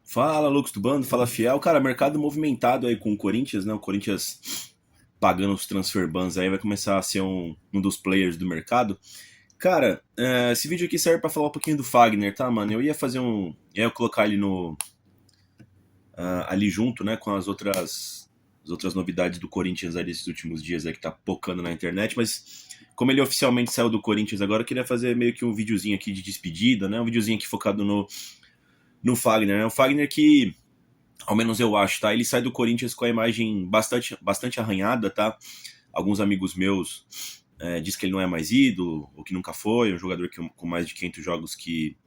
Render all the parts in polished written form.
Fala, Lucas do Bando, fala Fiel. Cara, mercado movimentado aí com o Corinthians, né? O Corinthians pagando os transfer bans aí vai começar a ser um dos players do mercado. Cara, esse vídeo aqui serve pra falar um pouquinho do Fagner, tá, mano? Eu ia fazer um. Eu ia colocar ele no. Ali junto, né, com as outras novidades do Corinthians aí desses últimos dias aí que tá pocando na internet, mas como ele oficialmente saiu do Corinthians agora, eu queria fazer meio que um videozinho aqui de despedida, né? Um videozinho aqui focado no Fagner, né? O Fagner que ao menos eu acho, tá? Ele sai do Corinthians com a imagem bastante arranhada, tá? Alguns amigos meus diz que ele não é mais ídolo, ou que nunca foi, um jogador com mais de 500 jogos que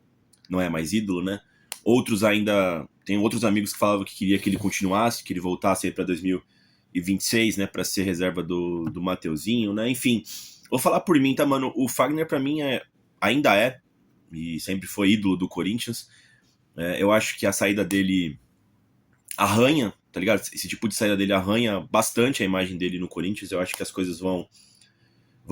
não é mais ídolo, né? Outros ainda, tem outros amigos que falavam que queria que ele continuasse, que ele voltasse aí para 2026, né? Para ser reserva do Mateuzinho, né? Enfim, vou falar por mim, tá, mano? O Fagner para mim ainda é, e sempre foi ídolo do Corinthians. Eu acho que a saída dele arranha, tá ligado? Esse tipo de saída dele arranha bastante a imagem dele no Corinthians. Eu acho que as coisas vão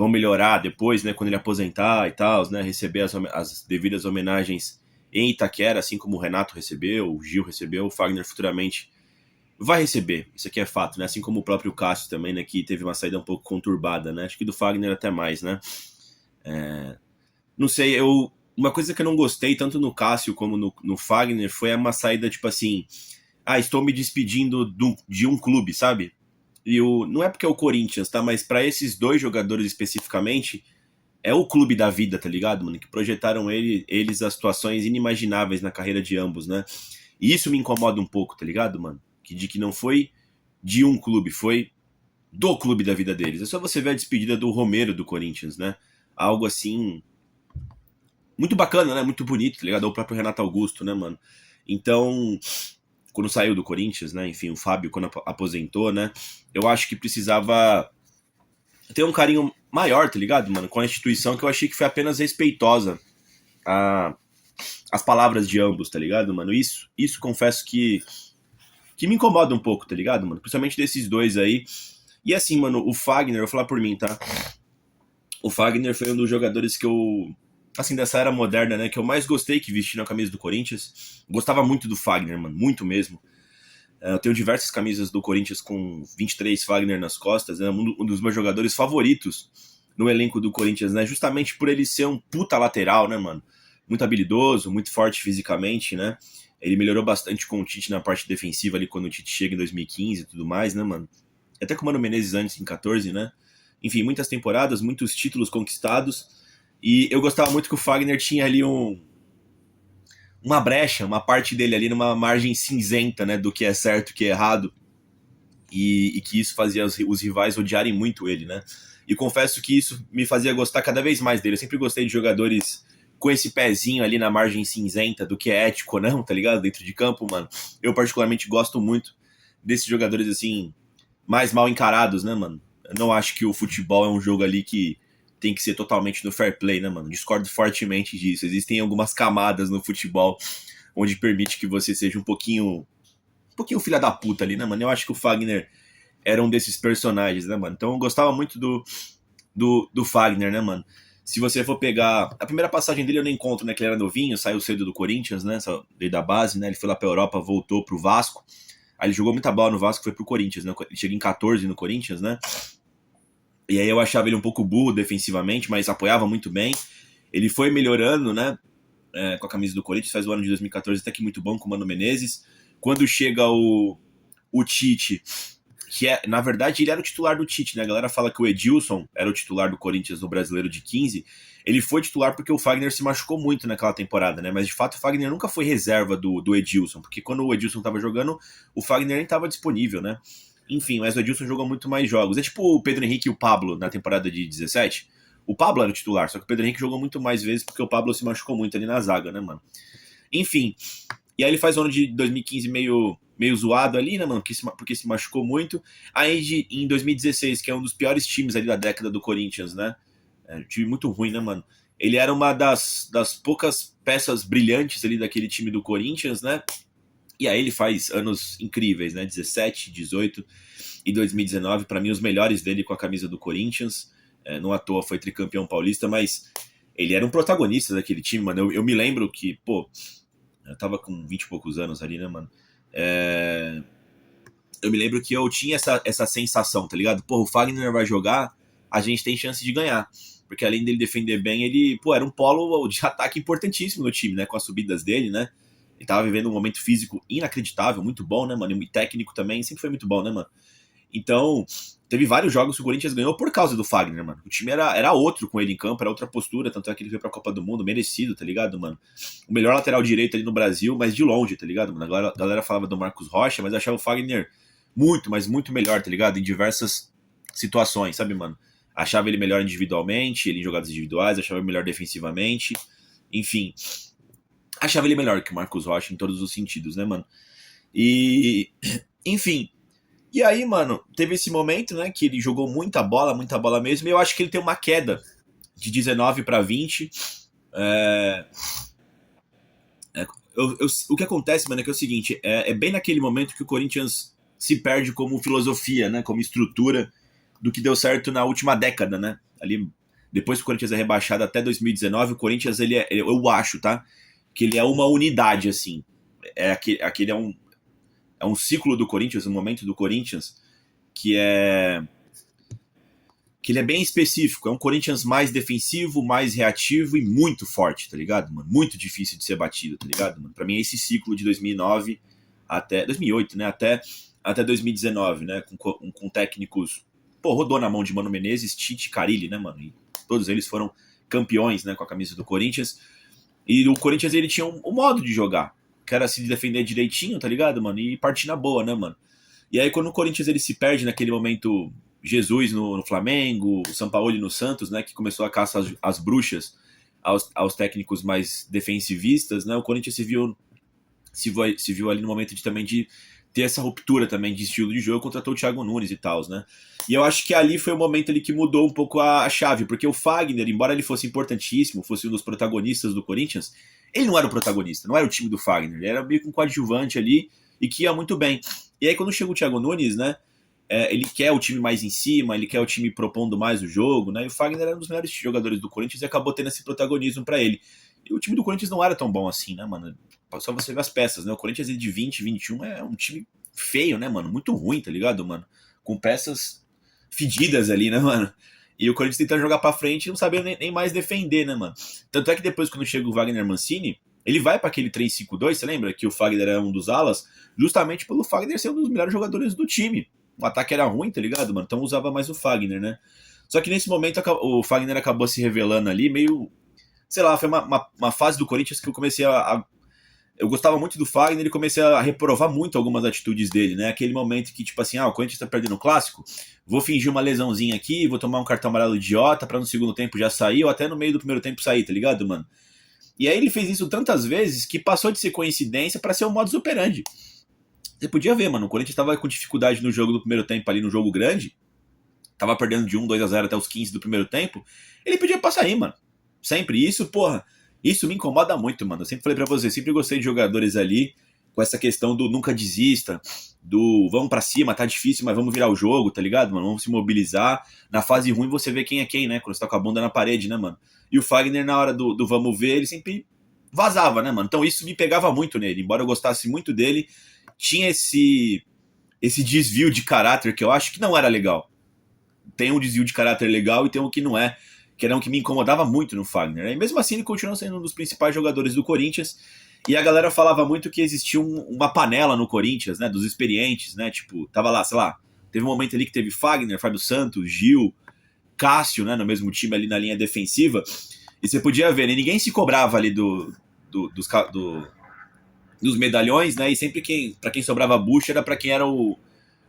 melhorar depois, né? Quando ele aposentar e tal, né? Receber as devidas homenagens em Itaquera, assim como o Renato recebeu, o Gil recebeu, o Fagner futuramente vai receber. Isso aqui é fato, né? Assim como o próprio Cássio também, né? Que teve uma saída um pouco conturbada, né? Acho que do Fagner até mais, né? Não sei, uma coisa que eu não gostei tanto no Cássio como no Fagner foi uma saída tipo assim, estou me despedindo de um clube, sabe? Não é porque é o Corinthians, tá? Mas para esses dois jogadores especificamente, é o clube da vida, tá ligado, mano? Que projetaram eles a situações inimagináveis na carreira de ambos, né? E isso me incomoda um pouco, tá ligado, mano? De que não foi de um clube, foi do clube da vida deles. É só você ver a despedida do Romero do Corinthians, né? Algo assim, muito bacana, né? Muito bonito, tá ligado? Ou o próprio Renato Augusto, né, mano? Então, quando saiu do Corinthians, né? Enfim, o Fábio, quando aposentou, né? Eu acho que precisava ter um carinho maior, tá ligado, mano? Com a instituição que eu achei que foi apenas respeitosa a, as palavras de ambos, tá ligado, mano? Isso confesso que me incomoda um pouco, tá ligado, mano? Principalmente desses dois aí. E assim, mano, o Fagner, eu vou falar por mim, tá? O Fagner foi um dos jogadores que eu, assim, dessa era moderna, né? Que eu mais gostei que vesti na camisa do Corinthians. Gostava muito do Fagner, mano, muito mesmo. Eu tenho diversas camisas do Corinthians com 23 Fagner nas costas, né? Um dos meus jogadores favoritos no elenco do Corinthians, né? Justamente por ele ser um puta lateral, né, mano? Muito habilidoso, muito forte fisicamente, né? Ele melhorou bastante com o Tite na parte defensiva ali quando o Tite chega em 2015 e tudo mais, né, mano? Até com o Mano Menezes antes, em 14, né? Enfim, muitas temporadas, muitos títulos conquistados. E eu gostava muito que o Fagner tinha ali uma brecha, uma parte dele ali numa margem cinzenta, né, do que é certo e que é errado, e que isso fazia os rivais odiarem muito ele, né? E confesso que isso me fazia gostar cada vez mais dele. Eu sempre gostei de jogadores com esse pezinho ali na margem cinzenta do que é ético ou não, tá ligado? Dentro de campo, mano. Eu particularmente gosto muito desses jogadores assim, mais mal encarados, né, mano? Eu não acho que o futebol é um jogo ali que tem que ser totalmente no fair play, né, mano? Discordo fortemente disso. Existem algumas camadas no futebol onde permite que você seja um pouquinho filha da puta ali, né, mano? Eu acho que o Fagner era um desses personagens, né, mano? Então eu gostava muito do Fagner, né, mano? Se você for pegar. A primeira passagem dele eu nem conto, né? Que ele era novinho, saiu cedo do Corinthians, né? Veio da base, né? Ele foi lá pra Europa, voltou pro Vasco. Aí ele jogou muita bola no Vasco, foi pro Corinthians, né? Ele chega em 14 no Corinthians, né? E aí eu achava ele um pouco burro defensivamente, mas apoiava muito bem. Ele foi melhorando, né? Com a camisa do Corinthians, faz o ano de 2014 até que muito bom com o Mano Menezes. Quando chega o Tite, que na verdade ele era o titular do Tite, né? A galera fala que o Edilson era o titular do Corinthians no Brasileiro de 15. Ele foi titular porque o Fagner se machucou muito naquela temporada, né? Mas de fato o Fagner nunca foi reserva do Edilson, porque quando o Edilson tava jogando, o Fagner nem tava disponível, né? Enfim, mas o Edilson jogou muito mais jogos. É tipo o Pedro Henrique e o Pablo na temporada de 17. O Pablo era o titular, só que o Pedro Henrique jogou muito mais vezes porque o Pablo se machucou muito ali na zaga, né, mano? Enfim, e aí ele faz o ano de 2015 meio zoado ali, né, mano? Porque se machucou muito. Aí em 2016, que é um dos piores times ali da década do Corinthians, né? Um time muito ruim, né, mano? Ele era uma das poucas peças brilhantes ali daquele time do Corinthians, né? E aí ele faz anos incríveis, né? 17, 18 e 2019, para mim os melhores dele com a camisa do Corinthians. Não à toa foi tricampeão paulista, mas ele era um protagonista daquele time, mano. Eu me lembro que, pô, Eu tava com 20 e poucos anos ali, né, mano? É, eu me lembro que eu tinha essa sensação, tá ligado? Pô, o Fagner vai jogar, a gente tem chance de ganhar. Porque além dele defender bem, ele, pô, era um polo de ataque importantíssimo no time, né? Com as subidas dele, né? Ele tava vivendo um momento físico inacreditável, muito bom, né, mano? E técnico também, sempre foi muito bom, né, mano? Então, teve vários jogos que o Corinthians ganhou por causa do Fagner, mano. O time era outro com ele em campo, era outra postura, tanto é que ele veio pra Copa do Mundo, merecido, tá ligado, mano? O melhor lateral direito ali no Brasil, mas de longe, tá ligado, mano? A galera falava do Marcos Rocha, mas eu achava o Fagner muito, mas muito melhor, tá ligado? Em diversas situações, sabe, mano? Achava ele melhor individualmente, ele em jogadas individuais, achava ele melhor defensivamente, enfim. Achava ele melhor que o Marcos Rocha em todos os sentidos, né, mano? E, enfim. E aí, mano, teve esse momento, né, que ele jogou muita bola mesmo, e eu acho que ele tem uma queda de 19 para 20. É, o que acontece, mano, é que é o seguinte, é bem naquele momento que o Corinthians se perde como filosofia, né, como estrutura do que deu certo na última década, né? Ali, depois que o Corinthians é rebaixado até 2019, o Corinthians, eu acho, tá? Que ele é uma unidade, assim. Aquele é um ciclo do Corinthians, um momento do Corinthians que ele é bem específico. É um Corinthians mais defensivo, mais reativo e muito forte, tá ligado, mano? Muito difícil de ser batido, tá ligado, mano? Pra mim é esse ciclo de 2009 até 2008, né? Até 2019, né? Com técnicos... Pô, rodou na mão de Mano Menezes, Tite, Carille, né, mano? E todos eles foram campeões, né, com a camisa do Corinthians. E o Corinthians, ele tinha um modo de jogar, que era se defender direitinho, tá ligado, mano? E partir na boa, né, mano? E aí, quando o Corinthians ele se perde naquele momento, Jesus no Flamengo, o Sampaoli no Santos, né, que começou a caça às bruxas aos técnicos mais defensivistas, né, o Corinthians se viu ali no momento também de ter essa ruptura também de estilo de jogo, contratou o Thiago Nunes e tal, né? E eu acho que ali foi o momento ali que mudou um pouco a chave, porque o Fagner, embora ele fosse importantíssimo, fosse um dos protagonistas do Corinthians, ele não era o protagonista, não era o time do Fagner, ele era meio que um coadjuvante ali e que ia muito bem. E aí quando chega o Thiago Nunes, né, ele quer o time mais em cima, ele quer o time propondo mais o jogo, né, e o Fagner era um dos melhores jogadores do Corinthians e acabou tendo esse protagonismo para ele. E o time do Corinthians não era tão bom assim, né, mano? Só você ver as peças, né? O Corinthians de 20, 21 é um time feio, né, mano? Muito ruim, tá ligado, mano? Com peças fedidas ali, né, mano? E o Corinthians tentando jogar pra frente e não sabia nem mais defender, né, mano? Tanto é que depois, quando chega o Wagner Mancini, ele vai para aquele 3-5-2, você lembra? Que o Fagner era um dos alas, justamente pelo Fagner ser um dos melhores jogadores do time. O ataque era ruim, tá ligado, mano? Então usava mais o Fagner, né? Só que nesse momento o Fagner acabou se revelando ali, meio. Sei lá, foi uma fase do Corinthians que eu comecei eu gostava muito do Fagner e comecei a reprovar muito algumas atitudes dele, né? Aquele momento que, tipo assim, o Corinthians tá perdendo o clássico, vou fingir uma lesãozinha aqui, vou tomar um cartão amarelo idiota pra no segundo tempo já sair, ou até no meio do primeiro tempo sair, tá ligado, mano? E aí ele fez isso tantas vezes que passou de ser coincidência pra ser um modus operandi. Você podia ver, mano, o Corinthians tava com dificuldade no jogo do primeiro tempo ali, no jogo grande, tava perdendo de 1-2-0 até os 15 do primeiro tempo, ele pedia pra sair, mano. Sempre. Isso, porra, isso me incomoda muito, mano. Eu sempre falei pra você, sempre gostei de jogadores ali com essa questão do nunca desista, do vamos pra cima, tá difícil, mas vamos virar o jogo, tá ligado, mano? Vamos se mobilizar. Na fase ruim você vê quem é quem, né? Quando você tá com a bunda na parede, né, mano? E o Fagner, na hora do vamos ver, ele sempre vazava, né, mano? Então isso me pegava muito nele. Embora eu gostasse muito dele, tinha esse desvio de caráter que eu acho que não era legal. Tem um desvio de caráter legal e tem um que não é, que era um que me incomodava muito no Fagner. E mesmo assim ele continuou sendo um dos principais jogadores do Corinthians, e a galera falava muito que existia uma panela no Corinthians, né, dos experientes, né, tipo, tava lá, sei lá, teve um momento ali que teve Fagner, Fábio Santos, Gil, Cássio, né, no mesmo time ali na linha defensiva, e você podia ver, né, ninguém se cobrava ali dos medalhões, né, e sempre pra quem sobrava bucha era pra quem era o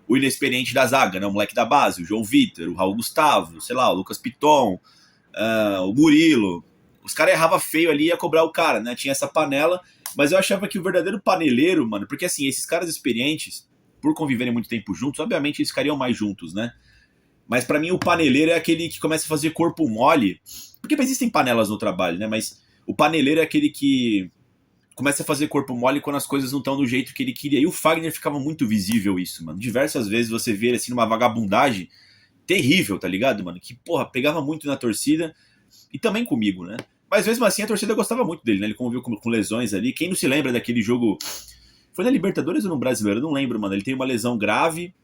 inexperiente da zaga, né, o moleque da base, o João Vitor, o Raul Gustavo, sei lá, o Lucas Piton, o Murilo. Os caras erravam feio ali e ia cobrar o cara, né? Tinha essa panela, mas eu achava que o verdadeiro paneleiro, mano, porque assim, esses caras experientes, por conviverem muito tempo juntos, obviamente eles ficariam mais juntos, né? Mas pra mim o paneleiro é aquele que começa a fazer corpo mole, porque existem panelas no trabalho, né? Mas o paneleiro é aquele que começa a fazer corpo mole quando as coisas não estão do jeito que ele queria. E o Fagner ficava muito visível isso, mano. Diversas vezes você vê ele assim numa vagabundagem terrível, tá ligado, mano? Que, porra, pegava muito na torcida e também comigo, né? Mas mesmo assim a torcida gostava muito dele, né? Ele conviveu com lesões ali. Quem não se lembra daquele jogo? Foi na Libertadores ou no Brasileiro? Eu não lembro, mano. Ele tem uma lesão grave.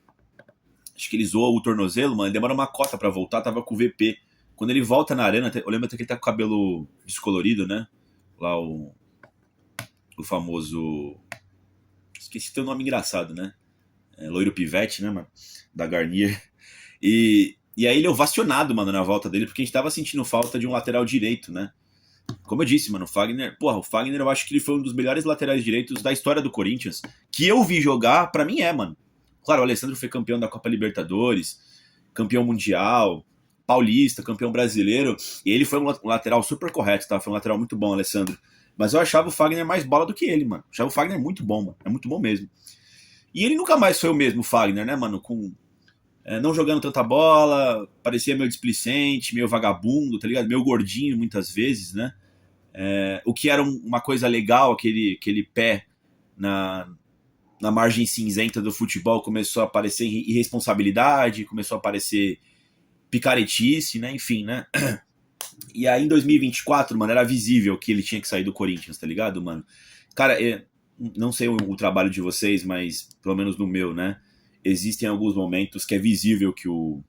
Acho que ele zoou o tornozelo, mano. Ele demora uma cota pra voltar, tava com o VP. Quando ele volta na arena, eu lembro até que ele tá com o cabelo descolorido, né? Lá o famoso. Esqueci teu nome engraçado, né? Loiro Pivete, né, mano? Da Garnier. E aí ele é ovacionado, mano, na volta dele, porque a gente tava sentindo falta de um lateral direito, né? Como eu disse, mano, o Fagner, porra, o Fagner eu acho que ele foi um dos melhores laterais direitos da história do Corinthians. Que eu vi jogar, pra mim mano. Claro, o Alessandro foi campeão da Copa Libertadores, campeão mundial, paulista, campeão brasileiro, e ele foi um lateral super correto, tá? Foi um lateral muito bom, Alessandro. Mas eu achava o Fagner mais bola do que ele, mano. Eu achava o Fagner muito bom, mano. É muito bom mesmo. E ele nunca mais foi o mesmo Fagner, né, mano? Não jogando tanta bola, parecia meio displicente, meio vagabundo, tá ligado? Meio gordinho muitas vezes, né? O que era uma coisa legal, aquele pé na margem cinzenta do futebol, começou a aparecer irresponsabilidade, começou a aparecer picaretice, né? Enfim, né? E aí em 2024, mano, era visível que ele tinha que sair do Corinthians, tá ligado, mano? Cara, não sei o trabalho de vocês, mas pelo menos no meu, né? Existem alguns momentos que é visível que o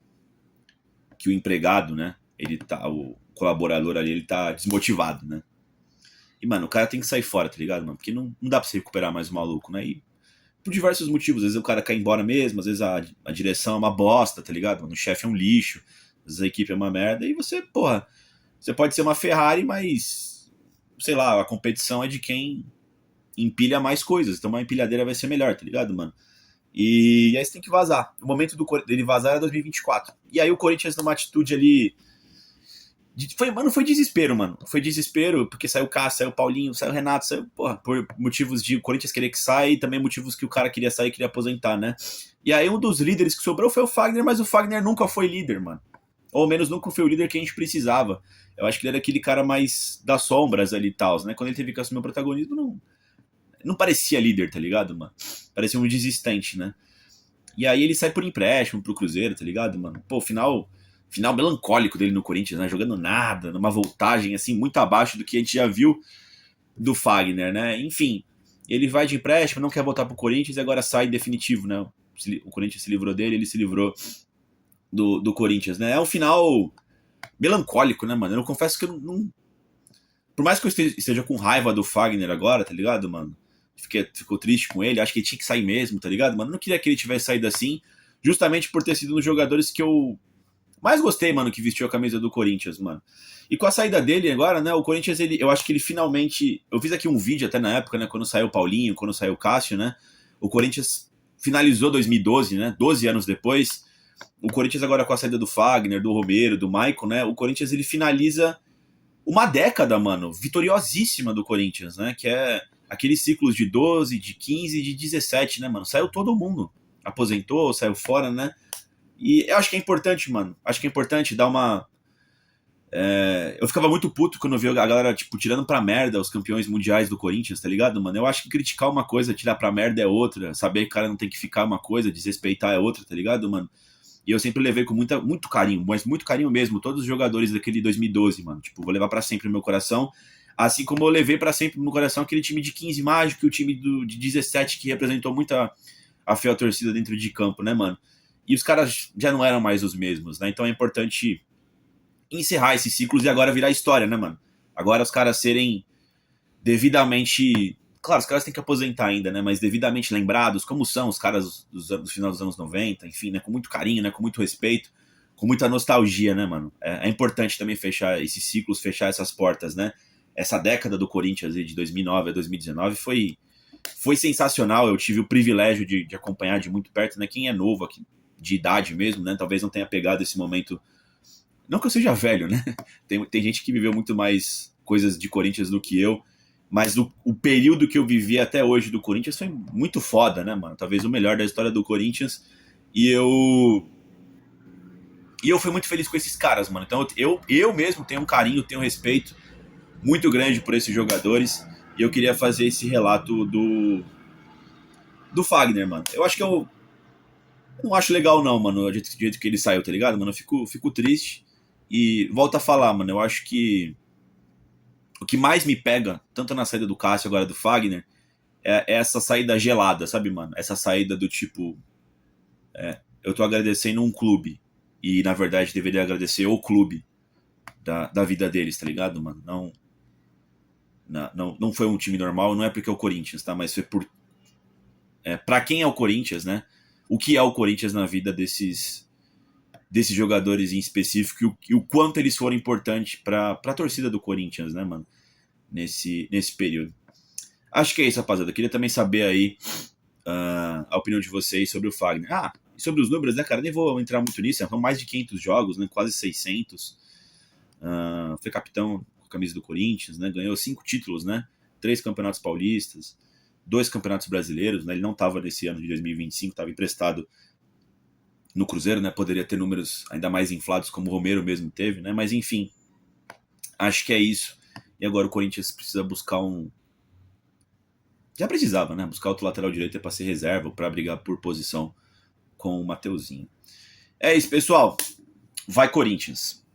empregado, né? O colaborador ali, ele tá desmotivado, né? E, mano, o cara tem que sair fora, tá ligado, mano? Porque não dá pra você recuperar mais o maluco, né? E por diversos motivos. Às vezes o cara cai embora mesmo, às vezes a direção é uma bosta, tá ligado? Mano? O chefe é um lixo, às vezes a equipe é uma merda, e você, porra, você pode ser uma Ferrari, mas, sei lá, a competição é de quem empilha mais coisas. Então uma empilhadeira vai ser melhor, tá ligado, mano? E aí você tem que vazar. O momento dele vazar era 2024. E aí o Corinthians, numa atitude ali. Foi desespero, mano. Foi desespero, porque saiu o Cássio, saiu o Paulinho, saiu o Renato, saiu, porra, por motivos de o Corinthians querer que saia e também motivos que o cara queria sair e queria aposentar, né? E aí um dos líderes que sobrou foi o Fagner, mas o Fagner nunca foi líder, mano. Ou ao menos nunca foi o líder que a gente precisava. Eu acho que ele era aquele cara mais das sombras ali e tal, né? Quando ele teve que assumir o protagonismo, não parecia líder, tá ligado, mano? Parecia um desistente, né? E aí ele sai por empréstimo pro Cruzeiro, tá ligado, mano? Pô, final melancólico dele no Corinthians, né? Jogando nada, numa voltagem, assim, muito abaixo do que a gente já viu do Fagner, né? Enfim, ele vai de empréstimo, não quer voltar pro Corinthians e agora sai definitivo, né? O Corinthians se livrou dele, ele se livrou do Corinthians, né? É um final melancólico, né, mano? Eu confesso que eu não... Por mais que eu esteja com raiva do Fagner agora, tá ligado, mano? Ficou triste com ele, acho que ele tinha que sair mesmo, tá ligado, mano? Eu não queria que ele tivesse saído assim, justamente por ter sido um dos jogadores que eu mais gostei, mano, que vestiu a camisa do Corinthians, mano. E com a saída dele agora, né, o Corinthians, eu acho que ele finalmente... Eu fiz aqui um vídeo até na época, né, quando saiu o Paulinho, quando saiu o Cássio, né? O Corinthians finalizou 2012, né? 12 anos depois. O Corinthians agora com a saída do Fagner, do Romero, do Maicon, né? O Corinthians, ele finaliza uma década, mano, vitoriosíssima do Corinthians, né? Que é aqueles ciclos de 12, de 15, de 17, né, mano? Saiu todo mundo. Aposentou, saiu fora, né? E eu acho que é importante, mano. Acho que é importante dar uma... Eu ficava muito puto quando eu via a galera, tipo, tirando pra merda os campeões mundiais do Corinthians, tá ligado, mano? Eu acho que criticar uma coisa, tirar pra merda é outra. Saber que o cara não tem que ficar uma coisa, desrespeitar é outra, tá ligado, mano? E eu sempre levei com muito carinho, mas muito carinho mesmo, todos os jogadores daquele 2012, mano. Tipo, vou levar pra sempre no meu coração. Assim como eu levei pra sempre no meu coração aquele time de 15 mágico e o time de 17 que representou muito a fiel torcida dentro de campo, né, mano? E os caras já não eram mais os mesmos, né? Então é importante encerrar esses ciclos e agora virar história, né, mano? Agora os caras serem devidamente... Claro, os caras têm que aposentar ainda, né? Mas devidamente lembrados, como são os caras do final dos anos 90, enfim, né? Com muito carinho, né? Com muito respeito, com muita nostalgia, né, mano? É importante também fechar esses ciclos, fechar essas portas, né? Essa década do Corinthians de 2009 a 2019 foi sensacional. Eu tive o privilégio de acompanhar de muito perto, né? Quem é novo aqui, de idade mesmo, né? Talvez não tenha pegado esse momento. Não que eu seja velho, né? Tem gente que viveu muito mais coisas de Corinthians do que eu. Mas o período que eu vivi até hoje do Corinthians foi muito foda, né, mano? Talvez o melhor da história do Corinthians. E eu fui muito feliz com esses caras, mano. Então eu mesmo tenho um carinho, tenho um respeito muito grande por esses jogadores. E eu queria fazer esse relato do Fagner, mano. Eu acho que eu não acho legal, não, mano, do jeito que ele saiu, tá ligado, mano? Eu fico triste. E volto a falar, mano. Eu acho que O que mais me pega, tanto na saída do Cássio agora do Fagner, é essa saída gelada, sabe, mano? Essa saída do tipo, eu tô agradecendo um clube e na verdade deveria agradecer o clube da vida deles, tá ligado, mano? Não foi um time normal, não é porque é o Corinthians, tá? Mas foi pra quem é o Corinthians, né? O que é o Corinthians na vida desses jogadores em específico e o quanto eles foram importantes pra torcida do Corinthians, né, mano? Nesse período. Acho que é isso, rapaziada. Eu queria também saber aí a opinião de vocês sobre o Fagner. E sobre os números, né, cara? Nem vou entrar muito nisso. São mais de 500 jogos, né? Quase 600. Foi capitão com a camisa do Corinthians, né? Ganhou 5 títulos, né? 3 campeonatos paulistas, 2 campeonatos brasileiros, né? Ele não estava nesse ano de 2025, estava emprestado no Cruzeiro, né? Poderia ter números ainda mais inflados, como o Romero mesmo teve, né? Mas enfim, acho que é isso. E agora o Corinthians precisa buscar Já precisava, né? Buscar outro lateral direito para ser reserva, para brigar por posição com o Mateuzinho. É isso, pessoal. Vai Corinthians!